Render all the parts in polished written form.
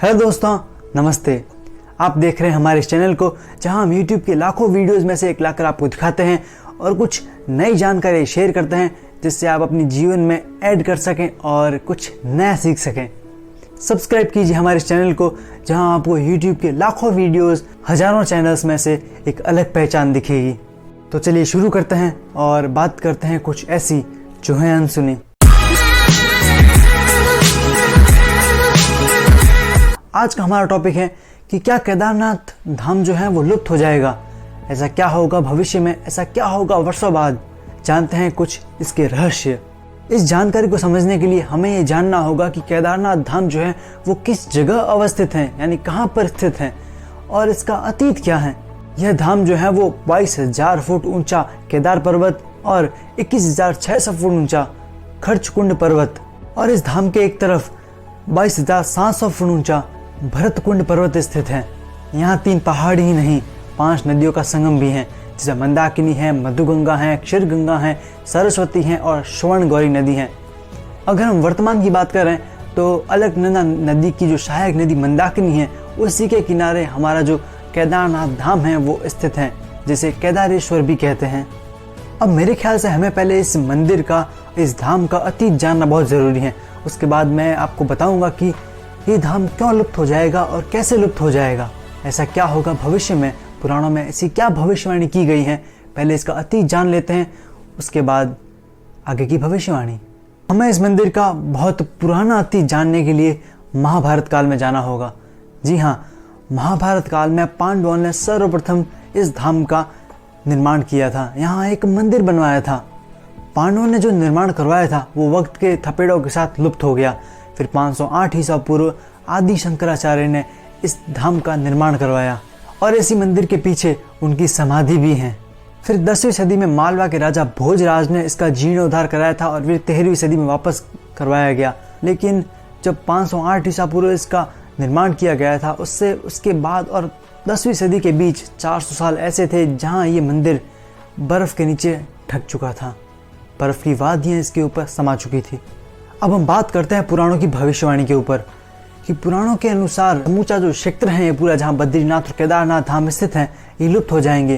Hello दोस्तों, नमस्ते। आप देख रहे हैं हमारे इस चैनल को जहां हम YouTube के लाखों वीडियोस में से एक लाकर आपको दिखाते हैं और कुछ नई जानकारी शेयर करते हैं जिससे आप अपने जीवन में ऐड कर सकें और कुछ नया सीख सकें। सब्सक्राइब कीजिए हमारे इस चैनल को जहां आपको YouTube के लाखों वीडियोस, हजारों चैनल्स में से एक अलग पहचान दिखेगी। तो चलिए शुरू करते हैं और बात करते हैं कुछ ऐसी जो है अनसुनी। आज का हमारा टॉपिक है कि क्या केदारनाथ धाम जो है वो लुप्त हो जाएगा। ऐसा क्या होगा भविष्य में, ऐसा क्या होगा वर्षों बाद। जानते हैं कुछ इसके रहस्य। इस जानकारी को समझने के लिए हमें ये जानना होगा कि केदारनाथ धाम जो है वो किस जगह अवस्थित है, यानी कहाँ पर स्थित है और इसका अतीत क्या है। यह धाम जो है वो 22,000 फुट ऊंचा केदार पर्वत और 21,600 फुट ऊंचा खर्चकुंड पर्वत और इस धाम के एक तरफ 22,700 फुट ऊंचा भरतकुंड पर्वत स्थित है। यहाँ 3 पहाड़ ही नहीं, 5 नदियों का संगम भी है, जैसे मंदाकिनी है, मधुगंगा है, क्षीरगंगा है, सरस्वती है और स्वर्णगौरी नदी है। अगर हम वर्तमान की बात करें तो अलकनंदा नदी की जो सहायक नदी मंदाकिनी है उसी के किनारे हमारा जो केदारनाथ धाम है वो स्थित है, जिसे केदारेश्वर भी कहते हैं। अब मेरे ख्याल से हमें पहले इस मंदिर का, इस धाम का अतीत जानना बहुत ज़रूरी है। उसके बाद मैं आपको बताऊंगा कि ये धाम क्यों लुप्त हो जाएगा और कैसे लुप्त हो जाएगा। ऐसा क्या होगा भविष्य में, पुराणों में ऐसी क्या भविष्यवाणी की गई है। पहले इसका अतीत जान लेते हैं, उसके बाद आगे की भविष्यवाणी। हमें इस मंदिर का बहुत पुराना अतीत जानने के लिए महाभारत काल में जाना होगा। जी हाँ, महाभारत काल में पांडवों ने सर्वप्रथम इस धाम का निर्माण किया था। यहाँ एक मंदिर बनवाया था। पांडवों ने जो निर्माण करवाया था वो वक्त के थपेड़ों के साथ लुप्त हो गया। फिर 508 ईसा पूर्व आदि शंकराचार्य ने इस धाम का निर्माण करवाया और इसी मंदिर के पीछे उनकी समाधि भी है। फिर 10वीं सदी में मालवा के राजा भोजराज ने इसका जीर्णोद्धार कराया था और फिर 13वीं सदी में वापस करवाया गया। लेकिन जब 508 ईसा पूर्व इसका निर्माण किया गया था, उसके बाद और 10वीं सदी के बीच 400 साल ऐसे थे जहाँ ये मंदिर बर्फ़ के नीचे ढक चुका था। बर्फ़ की वादियाँ इसके ऊपर समा चुकी थी। अब हम बात करते हैं पुराणों की भविष्यवाणी के ऊपर कि पुराणों के अनुसार समूचा जो क्षेत्र है ये पूरा, जहाँ बद्रीनाथ और केदारनाथ धाम स्थित हैं, ये लुप्त हो जाएंगे।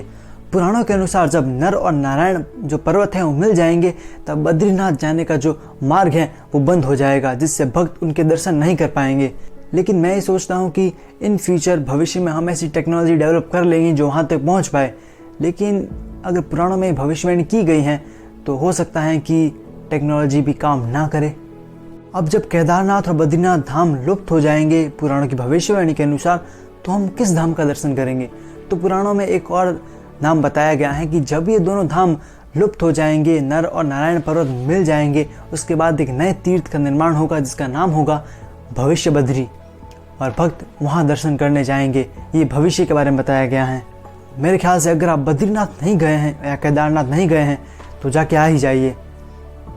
पुराणों के अनुसार जब नर और नारायण जो पर्वत हैं वो मिल जाएंगे तब बद्रीनाथ जाने का जो मार्ग है वो बंद हो जाएगा, जिससे भक्त उनके दर्शन नहीं कर पाएंगे। लेकिन मैं ये सोचता हूँ कि इन फ्यूचर भविष्य में हम ऐसी टेक्नोलॉजी डेवलप कर लेंगे जो वहाँ तक पहुँच पाए। लेकिन अगर पुराणों में भविष्यवाणी की गई है तो हो सकता है कि टेक्नोलॉजी भी काम ना करे। अब जब केदारनाथ और बद्रीनाथ धाम लुप्त हो जाएंगे पुराणों की भविष्यवाणी के अनुसार, तो हम किस धाम का दर्शन करेंगे। तो पुराणों में एक और नाम बताया गया है कि जब ये दोनों धाम लुप्त हो जाएंगे, नर और नारायण पर्वत मिल जाएंगे, उसके बाद एक नए तीर्थ का निर्माण होगा जिसका नाम होगा भविष्य बद्री और भक्त वहाँ दर्शन करने जाएंगे। ये भविष्य के बारे में बताया गया है। मेरे ख्याल से अगर आप बद्रीनाथ नहीं गए हैं या केदारनाथ नहीं गए हैं तो जाके आ ही जाइए,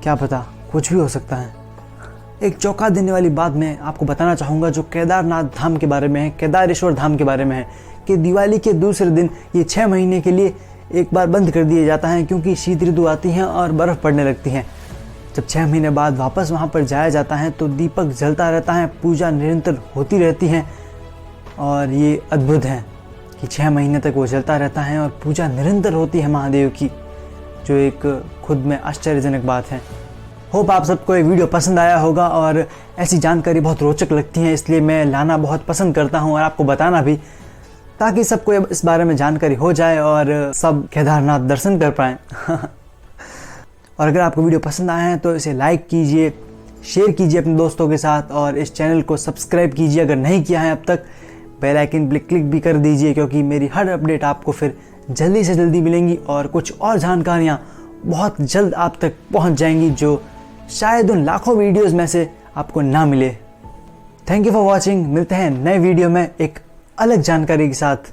क्या पता कुछ भी हो सकता है। एक चौंका देने वाली बात मैं आपको बताना चाहूँगा जो केदारनाथ धाम के बारे में है, केदारेश्वर धाम के बारे में है, कि दिवाली के दूसरे दिन ये 6 महीने के लिए एक बार बंद कर दिया जाता है क्योंकि शीत ऋतु आती है और बर्फ़ पड़ने लगती है। जब 6 महीने बाद वापस वहाँ पर जाया जाता है तो दीपक जलता रहता है, पूजा निरंतर होती रहती है और ये अद्भुत है कि 6 महीने तक वो जलता रहता है और पूजा निरंतर होती है महादेव की, जो एक खुद में आश्चर्यजनक बात है। होप आप सबको ये वीडियो पसंद आया होगा और ऐसी जानकारी बहुत रोचक लगती है, इसलिए मैं लाना बहुत पसंद करता हूँ और आपको बताना भी, ताकि सबको इस बारे में जानकारी हो जाए और सब केदारनाथ दर्शन कर पाएँ। और अगर आपको वीडियो पसंद आया है तो इसे लाइक कीजिए, शेयर कीजिए अपने दोस्तों के साथ और इस चैनल को सब्सक्राइब कीजिए अगर नहीं किया है अब तक। बेल आइकन पर क्लिक भी कर दीजिए क्योंकि मेरी हर अपडेट आपको फिर जल्दी से जल्दी मिलेंगी और कुछ और जानकारियाँ बहुत जल्द आप तक पहुँच जाएंगी जो शायद उन लाखों वीडियोस में से आपको ना मिले। Thank you for watching. मिलते हैं नए वीडियो में एक अलग जानकारी के साथ।